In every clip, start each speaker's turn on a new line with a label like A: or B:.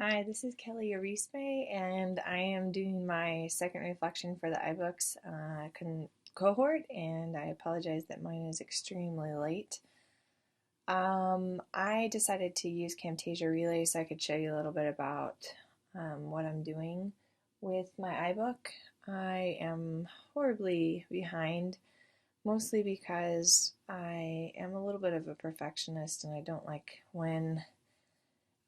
A: Hi, this is Kelly Arispe, and I am doing my second reflection for the iBooks cohort, and I apologize that mine is extremely late. I decided to use Camtasia Relay so I could show you a little bit about what I'm doing with my iBook. I am horribly behind, mostly because I am a little bit of a perfectionist and I don't like when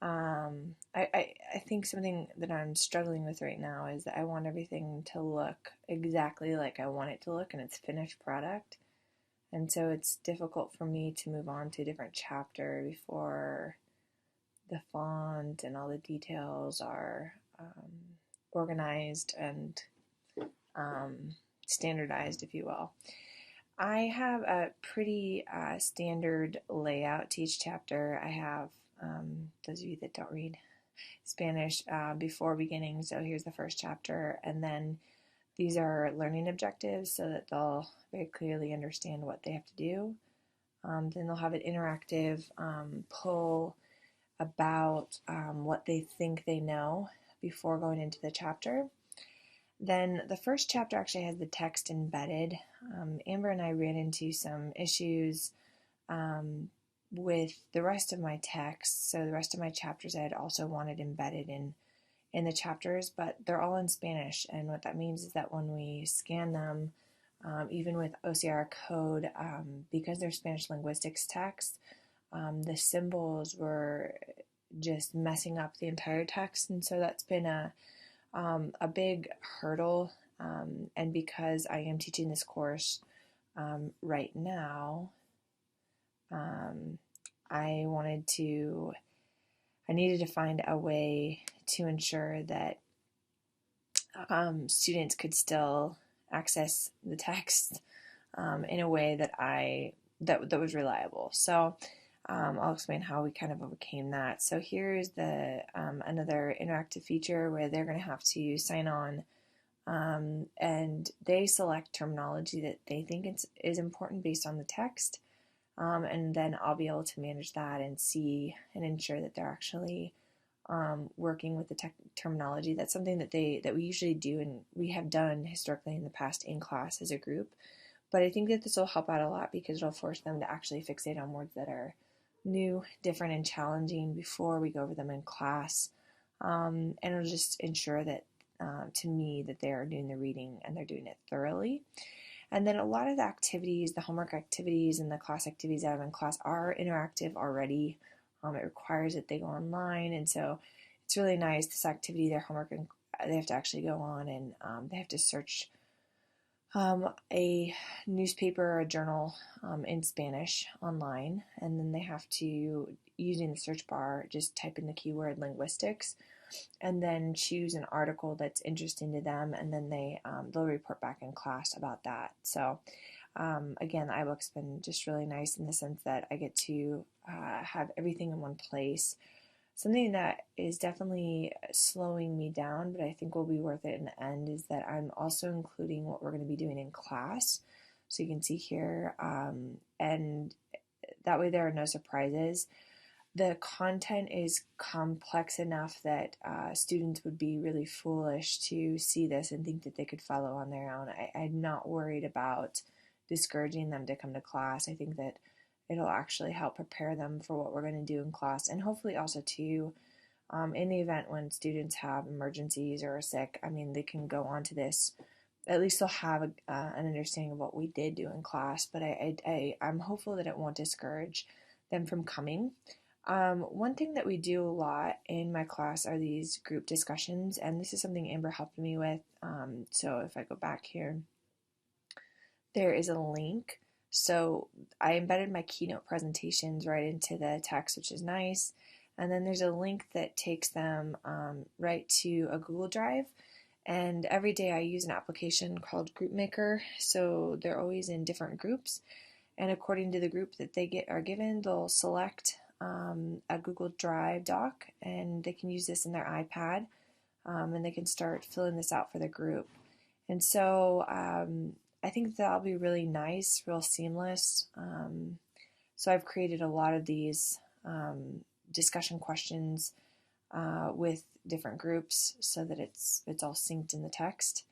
A: I think something that I'm struggling with right now is that I want everything to look exactly like I want it to look in its finished product. And so it's difficult for me to move on to a different chapter before the font and all the details are organized and um, standardized, if you will. I have a pretty standard layout to each chapter. I have, those of you that don't read Spanish, before beginning, so here's the first chapter, and then these are learning objectives so that they'll very clearly understand what they have to do. Then they'll have an interactive poll about what they think they know before going into the chapter. Then the first chapter actually has the text embedded. Amber and I ran into some issues um, with the rest of my text. So the rest of my chapters I had also wanted embedded in the chapters, but they're all in Spanish. And what that means is that when we scan them, even with OCR code, because they're Spanish linguistics text, the symbols were just messing up the entire text. And so that's been a big hurdle. And because I am teaching this course right now, um, I wanted to, I needed to find a way to ensure that students could still access the text in a way that was reliable. So I'll explain how we kind of overcame that. So here's the another interactive feature where they're going to have to sign on, and they select terminology that they think is important based on the text. And then I'll be able to manage that and see and ensure that they're actually working with the terminology. That's something that we usually do and we have done historically in the past in class as a group. But I think that this will help out a lot because it'll force them to actually fixate on words that are new, different, and challenging before we go over them in class. And it'll just ensure that, to me, that they are doing the reading and they're doing it thoroughly. And then a lot of the activities, the homework activities and the class activities I have in class are interactive already. It requires that they go online, and so it's really nice. This activity, their homework, and they have to actually go on and they have to search a newspaper or a journal in Spanish online, and then they have to, using the search bar, just type in the keyword linguistics, and then choose an article that's interesting to them, and then they'll report back in class about that. So again, the iBook's been just really nice in the sense that I get to have everything in one place. Something that is definitely slowing me down, but I think will be worth it in the end, is that I'm also including what we're going to be doing in class. So you can see here, and that way there are no surprises. The content is complex enough that students would be really foolish to see this and think that they could follow on their own. I'm not worried about discouraging them to come to class. I think that it'll actually help prepare them for what we're going to do in class, and hopefully also too, in the event when students have emergencies or are sick, I mean, they can go on to this. At least they'll have an understanding of what we did do in class, but I'm hopeful that it won't discourage them from coming. One thing that we do a lot in my class are these group discussions, and this is something Amber helped me with. So if I go back here, there is a link. So I embedded my keynote presentations right into the text, which is nice. And then there's a link that takes them right to a Google Drive. And every day I use an application called Group Maker. So they're always in different groups. And according to the group that they are given, they'll select a Google Drive doc, and they can use this in their iPad, and they can start filling this out for the group. And so I think that'll be really nice, real seamless. So I've created a lot of these discussion questions with different groups so that it's all synced in the text.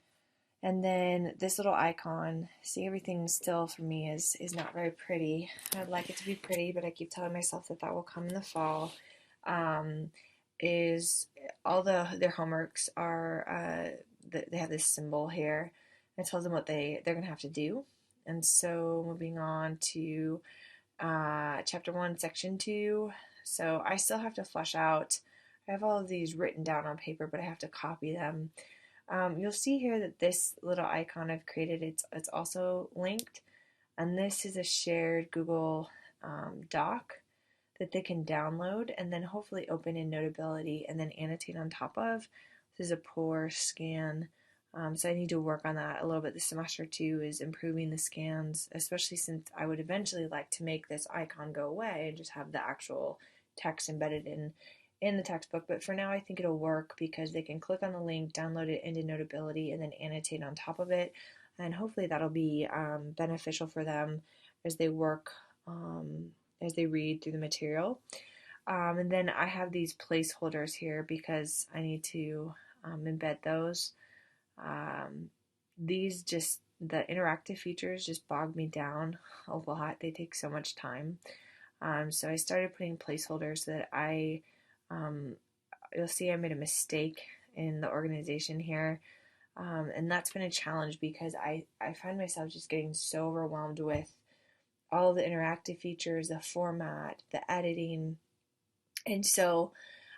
A: And then this little icon, see, everything still for me is not very pretty. I'd like it to be pretty, but I keep telling myself that that will come in the fall. Is all their homeworks are, they have this symbol here. It tells them what they're going to have to do. And so moving on to chapter 1, section 2. So I still have to flesh out. I have all of these written down on paper, but I have to copy them. You'll see here that this little icon I've created, it's also linked, and this is a shared Google Doc that they can download and then hopefully open in Notability and then annotate on top of. This is a poor scan, so I need to work on that a little bit this semester too, is improving the scans, especially since I would eventually like to make this icon go away and just have the actual text embedded in the textbook. But for now, I think it'll work because they can click on the link, download it into Notability, and then annotate on top of it. And hopefully that'll be beneficial for them as they work, as they read through the material. And then I have these placeholders here because I need to embed those. The interactive features just bog me down a lot. They take so much time. So I started putting placeholders so that you'll see I made a mistake in the organization here. And that's been a challenge because I find myself just getting so overwhelmed with all the interactive features, the format, the editing. And so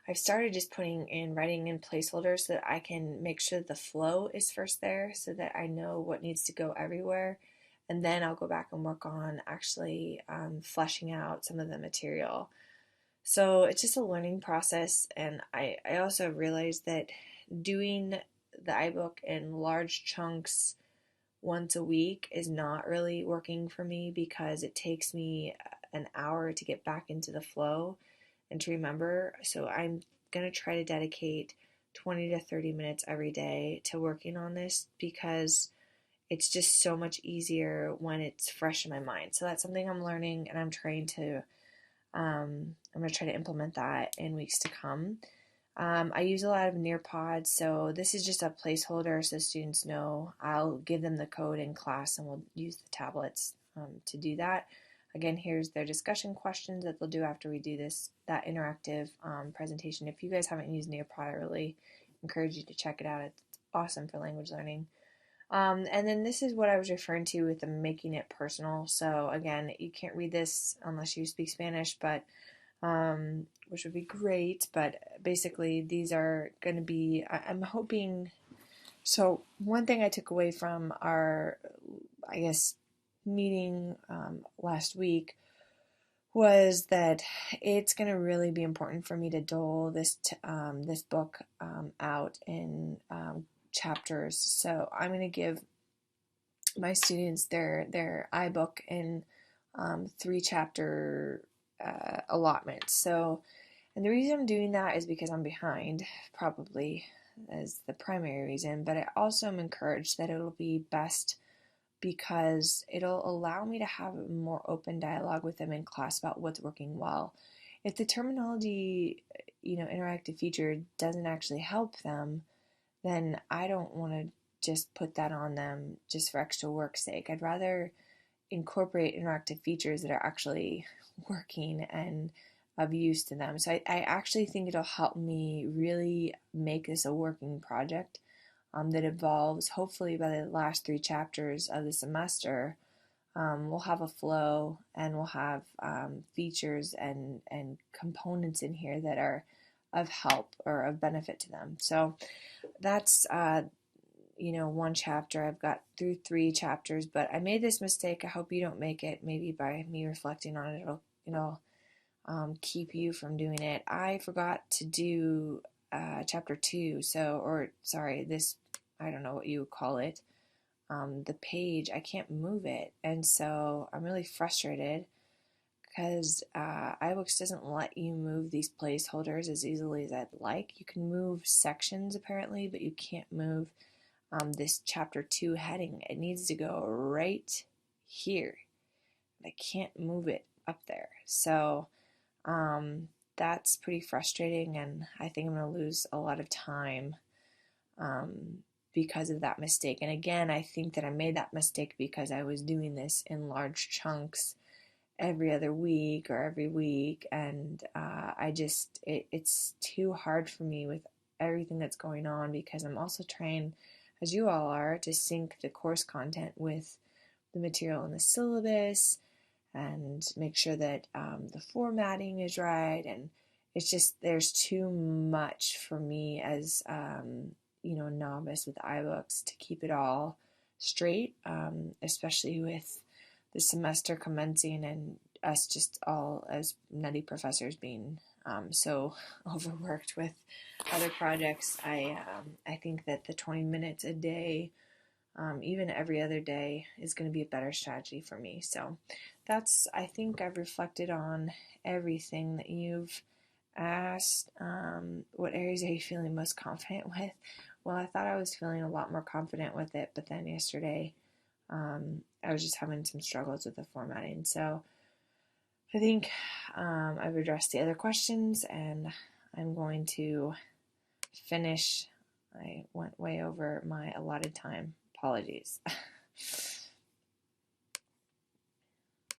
A: I've started just writing in placeholders so that I can make sure that the flow is first there so that I know what needs to go everywhere. And then I'll go back and work on actually fleshing out some of the material. So it's just a learning process, and I also realized that doing the iBook in large chunks once a week is not really working for me because it takes me an hour to get back into the flow and to remember. So I'm going to try to dedicate 20 to 30 minutes every day to working on this because it's just so much easier when it's fresh in my mind. So that's something I'm learning, and I'm going to try to implement that in weeks to come. I use a lot of Nearpod, so this is just a placeholder so students know. I'll give them the code in class and we'll use the tablets to do that. Again, here's their discussion questions that they'll do after we do that interactive presentation. If you guys haven't used Nearpod, I really encourage you to check it out. It's awesome for language learning. And then this is what I was referring to with the making it personal. So again, you can't read this unless you speak Spanish, but which would be great. But basically, these are going to be, I'm hoping. So one thing I took away from our, I guess, meeting last week was that it's going to really be important for me to dole this book out in chapters. So I'm going to give my students their iBook in 3-chapter allotments. So, and the reason I'm doing that is because I'm behind, probably as the primary reason, but I also am encouraged that it'll be best because it'll allow me to have a more open dialogue with them in class about what's working well. If the terminology, interactive feature doesn't actually help them, then I don't want to just put that on them just for extra work's sake. I'd rather incorporate interactive features that are actually working and of use to them. So I actually think it'll help me really make this a working project that evolves. Hopefully by the last 3 chapters of the semester, we'll have a flow and we'll have features and components in here that are of help or of benefit to them. So that's one chapter. I've got through 3 chapters, but I made this mistake. I hope you don't make it. Maybe by me reflecting on it, it'll keep you from doing it. I forgot to do chapter 2. This, I don't know what you would call it. The page, I can't move it, and so I'm really frustrated because iBooks doesn't let you move these placeholders as easily as I'd like. You can move sections apparently, but you can't move this chapter 2 heading. It needs to go right here. I can't move it up there. So that's pretty frustrating, and I think I'm going to lose a lot of time um, because of that mistake. And again, I think that I made that mistake because I was doing this in large chunks every other week or every week, and it's too hard for me with everything that's going on, because I'm also trying, as you all are, to sync the course content with the material in the syllabus and make sure that the formatting is right. And it's just, there's too much for me as a novice with iBooks to keep it all straight, especially with the semester commencing and us just all as nutty professors being so overworked with other projects. I think that the 20 minutes a day, even every other day, is going to be a better strategy for me. So I think I've reflected on everything that you've asked. What areas are you feeling most confident with? Well, I thought I was feeling a lot more confident with it, but then yesterday I was just having some struggles with the formatting. So I think I've addressed the other questions, and I'm going to finish. I went way over my allotted time. Apologies.